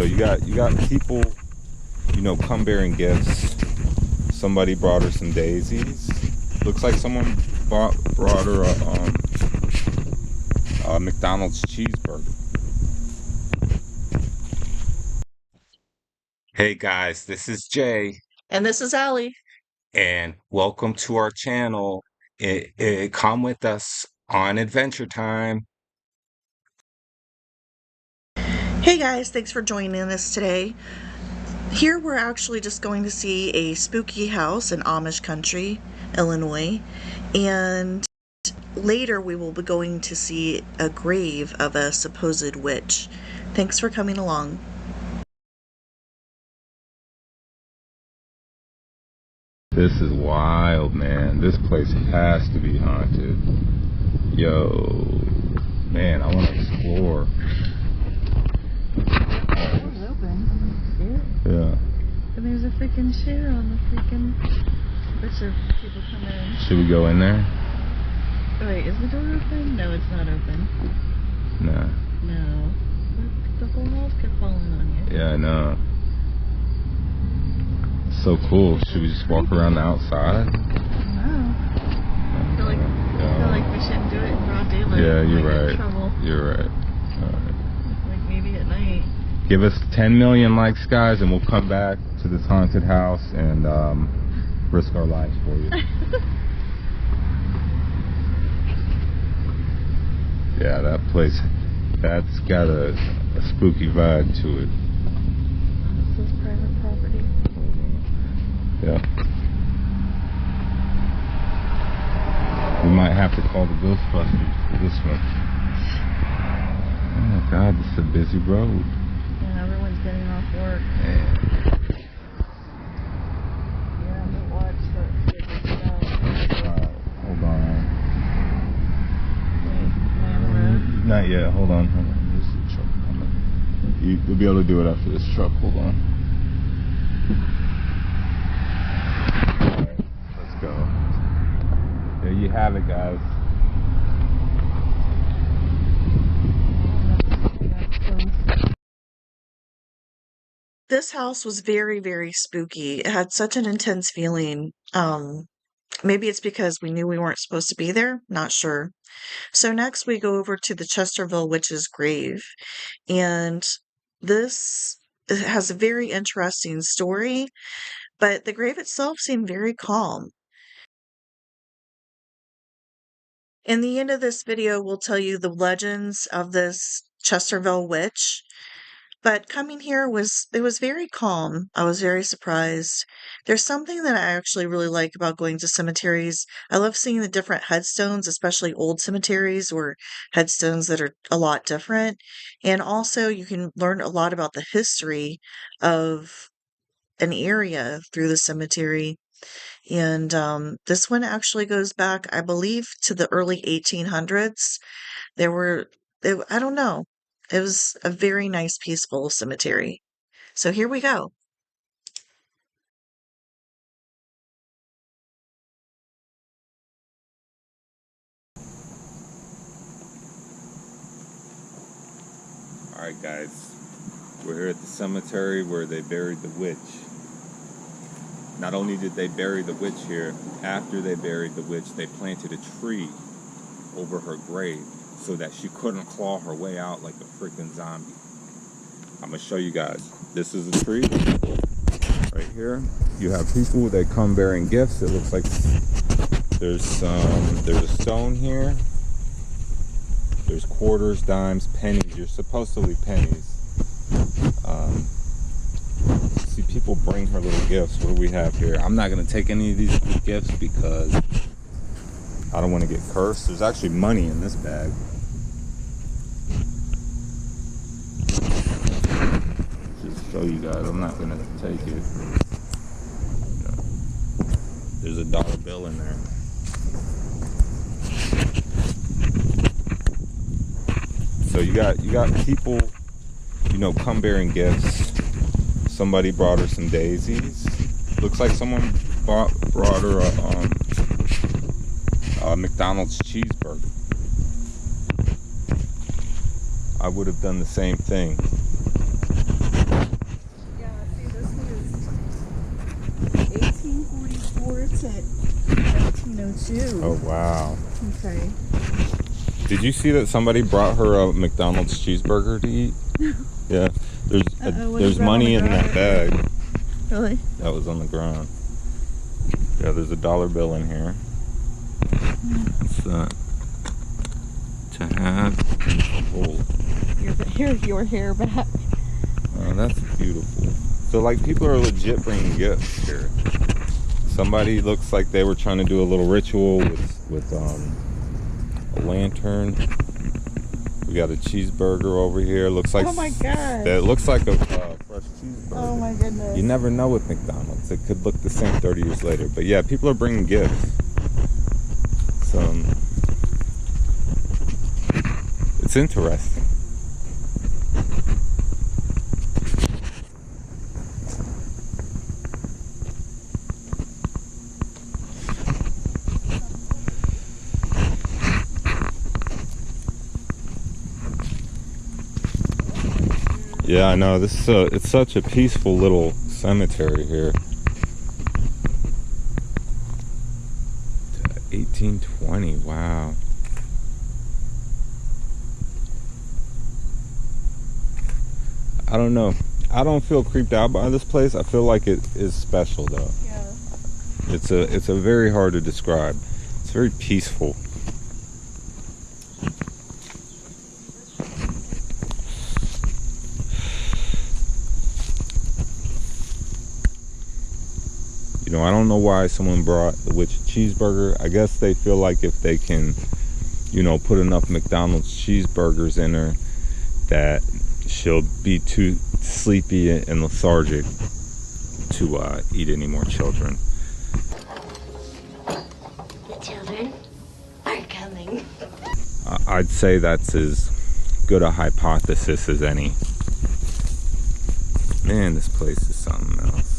So you got people, come bearing gifts. Somebody brought her some daisies. Looks like someone brought her a McDonald's cheeseburger. Hey guys, this is Jay, And this is Allie. and welcome to our channel. Come with us on adventure time. Hey guys, thanks for joining us today. Here we're actually just going to see a spooky house in Amish Country, Illinois, and later we will be going to see a grave of a supposed witch. Thanks for coming along. This is wild, man. This place has to be haunted. Yo, man, I want to explore. Door's open. Yeah. And there's a freaking chair on the freaking... Bunch of people come in. Should we go in there? Wait, is the door open? No, it's not open. Nah. No. Look, the whole house kept falling on you. Yeah, I know. So cool. Should we just walk around the outside? Wow. I feel like we shouldn't do it in broad daylight. Yeah, you're right. Trouble. You're right. All right. Like maybe at night. Give us 10 million likes, guys, and we'll come back to this haunted house and risk our lives for you. Yeah, that place, that's got a spooky vibe to it. This is private property. Yeah. We might have to call the Ghostbusters for this one. Oh my God, this is a busy road. Yeah, everyone's getting off work. Yeah, but watch that. Hold on. Wait, am I on the road? Not yet. Hold on. There's a truck coming. You'll be able to do it after this truck. Hold on. Alright, let's go. There you have it, guys. This house was very, very spooky. It had such an intense feeling. Maybe it's because we knew we weren't supposed to be there. Not sure. So next we go over to the Chesterville Witch's grave. And this has a very interesting story, but the grave itself seemed very calm. In the end of this video, we'll tell you the legends of this Chesterville witch. But coming here it was very calm. I was very surprised. There's something that I actually really like about going to cemeteries. I love seeing the different headstones, especially old cemeteries or headstones that are a lot different. And also you can learn a lot about the history of an area through the cemetery. And this one actually goes back, I believe, to the early 1800s. I don't know. It was a very nice, peaceful cemetery. So here we go. Alright, guys. We're here at the cemetery where they buried the witch. Not only did they bury the witch here, after they buried the witch, they planted a tree over her grave so that she couldn't claw her way out like a freaking zombie. I'm gonna show you guys. This is a tree right here. You have people that come bearing gifts. It looks like there's a stone here. There's quarters, dimes, pennies. You're supposed to leave pennies. See, people bring her little gifts. What do we have here? I'm not gonna take any of these gifts because I don't want to get cursed. There's actually money in this bag. Just show you guys. I'm not gonna take it. There's a dollar bill in there. So you got people, come bearing gifts. Somebody brought her some daisies. Looks like someone brought her a McDonald's cheeseburger. I would have done the same thing. No, two. Oh, wow. Okay. Did you see that somebody brought her a McDonald's cheeseburger to eat? Yeah. There's money in that bag. Really? That was on the ground. Yeah, there's a dollar bill in here. What's that? To have and to hold. Here's your hair back. Oh, that's beautiful. So, like, people are legit bringing gifts here. Somebody looks like they were trying to do a little ritual with a lantern. We got a cheeseburger over here. Looks like, oh my god! It looks like a fresh cheeseburger. Oh my goodness! You never know with McDonald's. It could look the same 30 years later. But yeah, people are bringing gifts. It's interesting. Yeah, I know. This is it's such a peaceful little cemetery here. 1820. Wow. I don't know. I don't feel creeped out by this place. I feel like it is special though. Yeah. It's a very hard to describe. It's very peaceful. You know, I don't know why someone brought the witch cheeseburger. I guess they feel like if they can, you know, put enough McDonald's cheeseburgers in her that she'll be too sleepy and lethargic to eat any more children. The children are coming. I'd say that's as good a hypothesis as any. Man, this place is something else.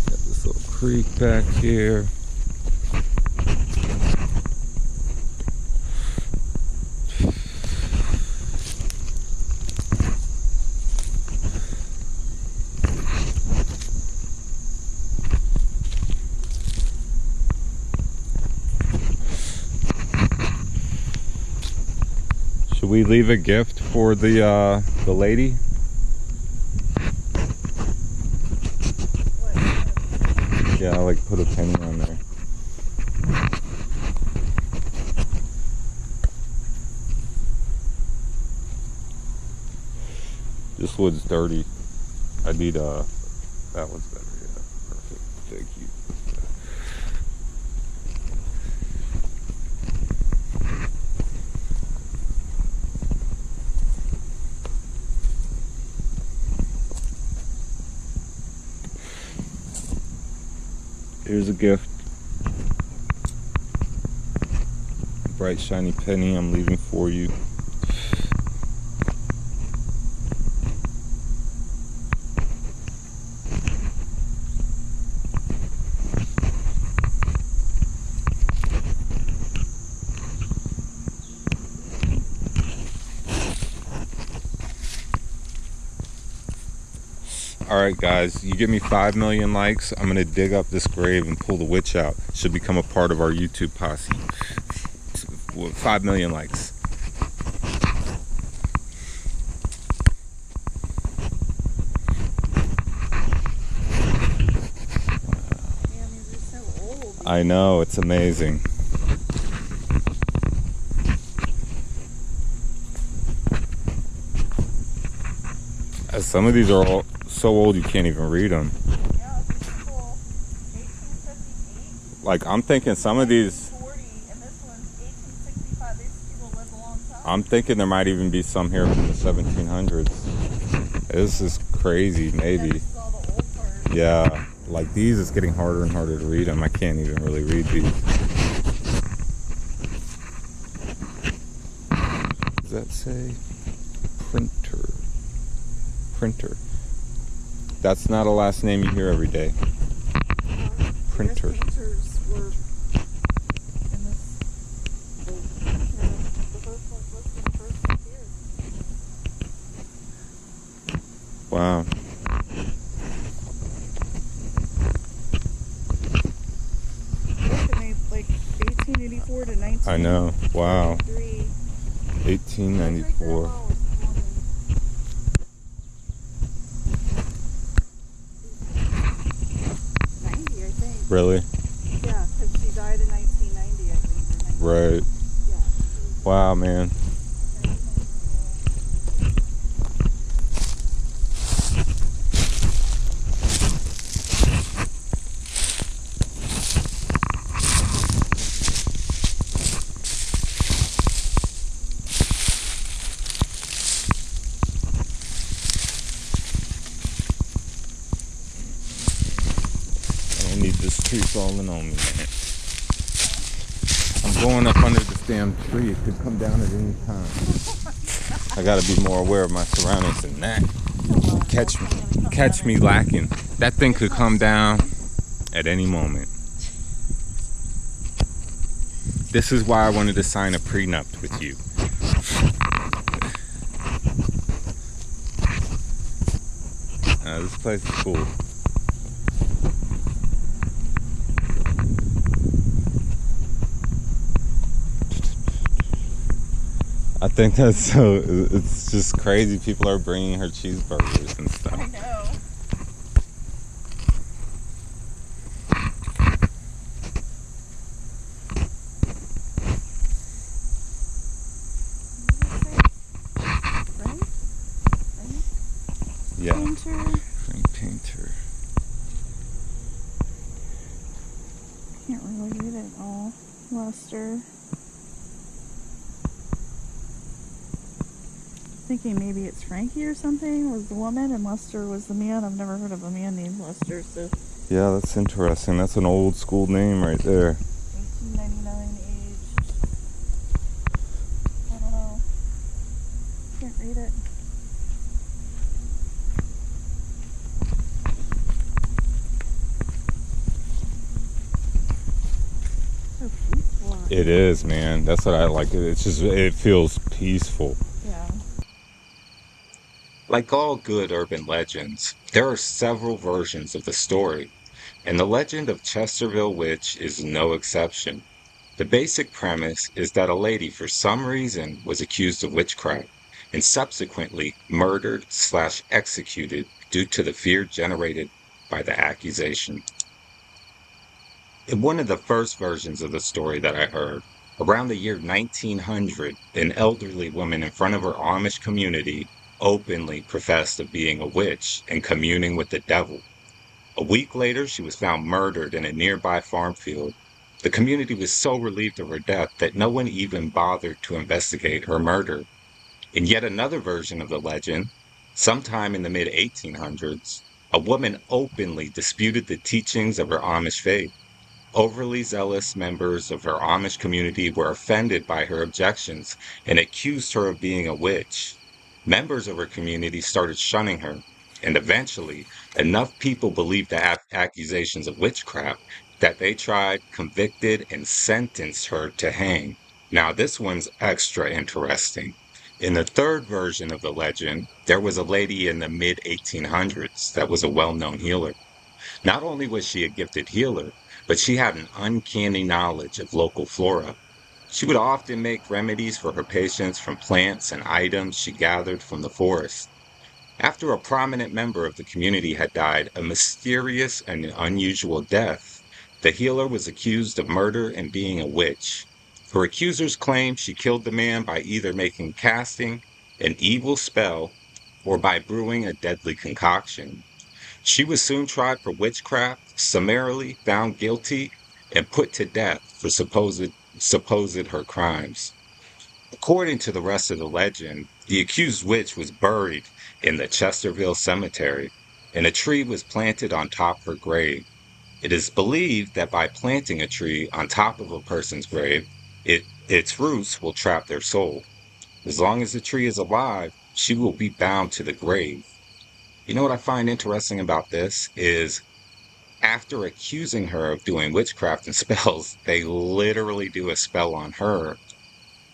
Got this little creek back here. Should we leave a gift for the lady? Yeah, I like put a penny on there. This wood's dirty. I need that one's better. Yeah, perfect. Thank you. Here's a gift. Bright shiny penny I'm leaving for you. Alright guys, you give me 5 million likes, I'm going to dig up this grave and pull the witch out. She'll become a part of our YouTube posse. 5 million likes. Man, these are so old. I know, it's amazing. Some of these are all so old you can't even read them. Yeah, this is cool. 1858. Like, I'm thinking some of these, 40, and this one's 1865. These people lived a long time. I'm thinking there might even be some here from the 1700s. This is crazy, maybe. This is all the old part. Yeah, like these, it's getting harder and harder to read them. I can't even really read these. Does that say printer? Printer. That's not a last name you hear every day. Printer. Painters were in this. The first one's listed, the first one's here. Wow. Look, and they like I know. Wow. 33. 1894. I think. Really? Yeah, because she died in 1990, I think. Or 19. Right. Yeah. Wow, man. I don't need this tree falling on me, man. I'm going up under this damn tree. It could come down at any time. I gotta be more aware of my surroundings than that. Catch me lacking. That thing could come down at any moment. This is why I wanted to sign a prenup with you. This place is cool. I think that's so. It's just crazy. People are bringing her cheeseburgers and stuff. I know. Yeah. Painter. Frank Painter. Can't really read it all. Lester. Thinking maybe it's Frankie or something was the woman and Lester was the man. I've never heard of a man named Lester, so. Yeah, that's interesting. That's an old school name right there. 1899 age. I don't know. Can't read it. So peaceful. It is, man. That's what I like. It's just, it feels peaceful. Yeah. Like all good urban legends, there are several versions of the story, and the legend of Chesterville Witch is no exception. The basic premise is that a lady, for some reason, was accused of witchcraft and subsequently murdered/executed due to the fear generated by the accusation. In one of the first versions of the story that I heard, around the year 1900, an elderly woman in front of her Amish community openly professed of being a witch and communing with the devil. A week later, she was found murdered in a nearby farm field. The community was so relieved of her death that no one even bothered to investigate her murder. In yet another version of the legend, sometime in the mid 1800s, a woman openly disputed the teachings of her Amish faith. Overly zealous members of her Amish community were offended by her objections and accused her of being a witch. Members of her community started shunning her, and eventually, enough people believed the accusations of witchcraft that they tried, convicted, and sentenced her to hang. Now, this one's extra interesting. In the third version of the legend, there was a lady in the mid 1800s that was a well known healer. Not only was she a gifted healer, but she had an uncanny knowledge of local flora. She would often make remedies for her patients from plants and items she gathered from the forest. After a prominent member of the community had died a mysterious and unusual death, the healer was accused of murder and being a witch. Her accusers claimed she killed the man by either casting an evil spell or by brewing a deadly concoction. She was soon tried for witchcraft, summarily found guilty, and put to death for supposed her crimes. According to the rest of the legend, the accused witch was buried in the Chesterville Cemetery, and a tree was planted on top of her grave. It is believed that by planting a tree on top of a person's grave, its roots will trap their soul. As long as the tree is alive, she will be bound to the grave. You know what I find interesting about this is after accusing her of doing witchcraft and spells, they literally do a spell on her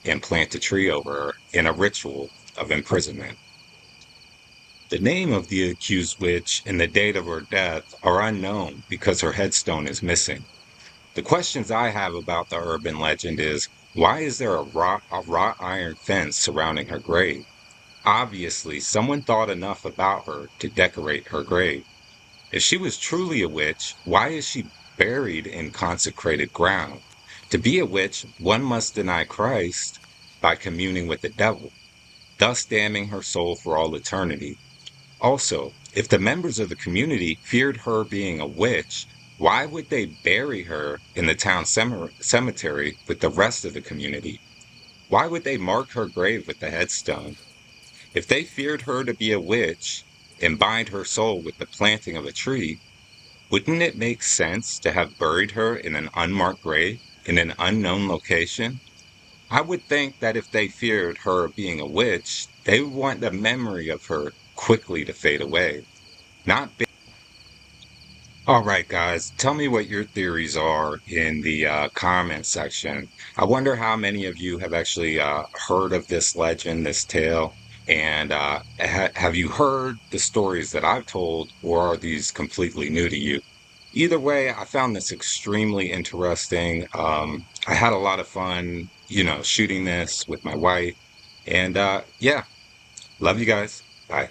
and plant a tree over her in a ritual of imprisonment. The name of the accused witch and the date of her death are unknown because her headstone is missing. The questions I have about the urban legend is Why is there a wrought iron fence surrounding her grave? Obviously, someone thought enough about her to decorate her grave. If she was truly a witch, why is she buried in consecrated ground? To be a witch, one must deny Christ by communing with the devil, thus damning her soul for all eternity. Also, if the members of the community feared her being a witch, why would they bury her in the town cemetery with the rest of the community? Why would they mark her grave with the headstone? If they feared her to be a witch and bind her soul with the planting of a tree, wouldn't it make sense to have buried her in an unmarked grave in an unknown location? I would think that if they feared her being a witch, they would want the memory of her quickly to fade away, not. All right, guys, tell me what your theories are in the comment section. I wonder how many of you have actually heard of this legend, this tale, and have you heard the stories that I've told, or are these completely new to you? Either way, I found this extremely interesting. I had a lot of fun, shooting this with my wife, and yeah, love you guys. Bye.